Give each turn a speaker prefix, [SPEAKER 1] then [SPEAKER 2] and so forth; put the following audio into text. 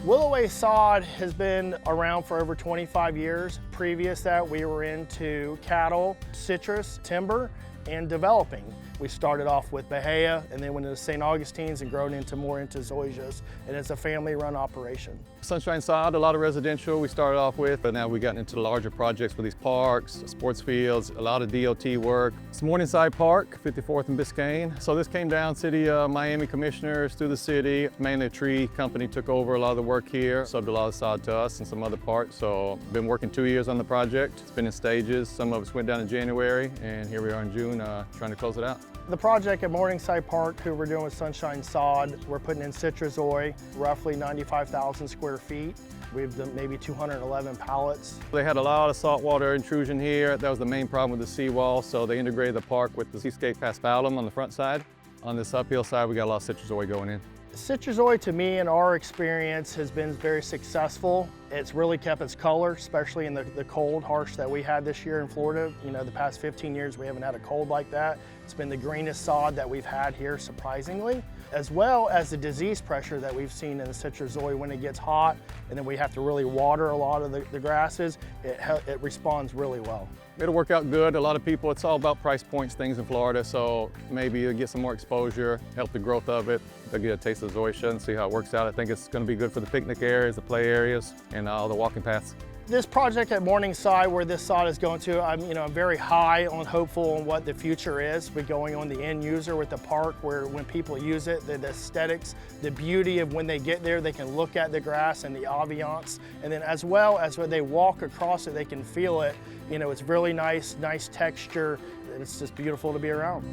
[SPEAKER 1] Willaway sod has been around for over 25 years. Previous to that, we were into cattle, citrus, timber, and developing. We started off with Bahia and then went into St. Augustine's and grown more into zoysias, and it's a family-run operation.
[SPEAKER 2] Sunshine sod, a lot of residential we started off with, but now we've gotten into the larger projects with these parks, sports fields, a lot of DOT work. It's Morningside Park, 54th and Biscayne. So this came down, City of Miami commissioners through the city. Mainly a tree company took over a lot of the work here, subbed a lot of sod to us and some other parts. So been working 2 years on the project. It's been in stages. Some of us went down in January, and here we are in June trying to close it out.
[SPEAKER 1] The project at Morningside Park, who we're doing with Sunshine Sod, we're putting in CitraZoy, roughly 95,000 square feet. We've done maybe 211 pallets.
[SPEAKER 2] They had a lot of saltwater intrusion here. That was the main problem with the seawall, so they integrated the park with the seascape asphaltum on the front side. On this uphill side, we got a lot of CitraZoy going in.
[SPEAKER 1] CitraZoy, to me, in our experience, has been very successful. It's really kept its color, especially in the cold, harsh that we had this year in Florida. You know, the past 15 years, we haven't had a cold like that. It's been the greenest sod that we've had here, surprisingly, as well as the disease pressure that we've seen in the CitraZoy when it gets hot, and then we have to really water a lot of the grasses. It responds really well.
[SPEAKER 2] It'll work out good. A lot of people, it's all about price points, things in Florida, so maybe you'll get some more exposure, help the growth of it. They'll get a taste of zoysia and see how it works out. I think it's going to be good for the picnic areas, the play areas, and all the walking paths.
[SPEAKER 1] This project at Morningside, where this sod is going to, I'm very high on hopeful on what the future is. We're going on the end user with the park, where when people use it, the aesthetics, the beauty of when they get there, they can look at the grass and the ambiance, and then as well as when they walk across it, they can feel it. You know, it's really nice texture, and it's just beautiful to be around.